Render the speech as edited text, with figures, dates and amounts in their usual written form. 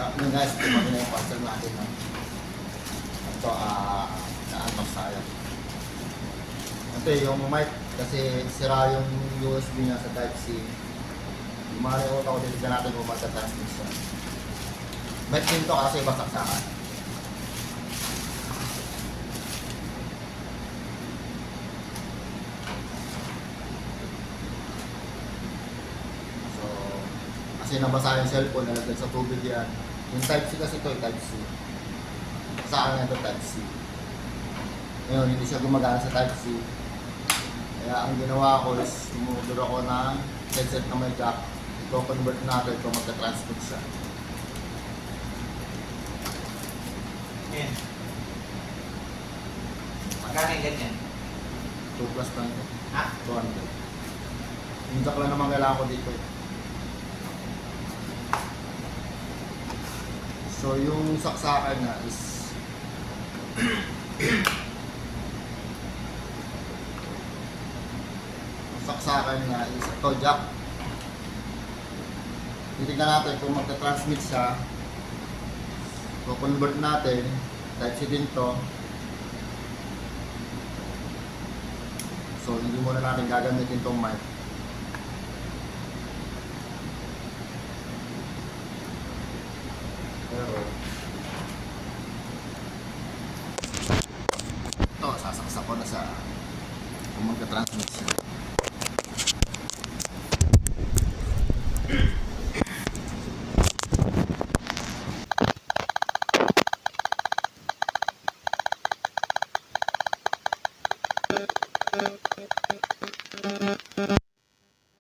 Yung guys, tumami na yung parcel natin. No? Ito, na-unbox tayo. Ito yung mic kasi sira yung USB niya sa Type-C. Lumalimutan ko dito natin kung magka-transmit siya. Mic din to kasi basaksakan. So, kasi nabasa yung cellphone, nalaglag sa tubig yan. Yung Type-C kasi ito, Type-C. Saan nga ito Type-C? Ngayon, hindi siya gumagana sa Type-C. Kaya ang ginawa ko is sumudor ako ng headset na may jack. Ito, convert natin kung magka-transmit siya. Yan. Magkano yung ganyan? 2 plus lang ito. Ha? 200. Yung jack lang naman kailangan ko dito. So, yung saksakan na is saksakan na is ito jack. Titignan natin kung magta-transmit siya. So, convert natin. Type-C din to. So, hindi muna natin gagamitin tong mic. Pero ito, sasaksak ko na sa kung magka-transmit siya.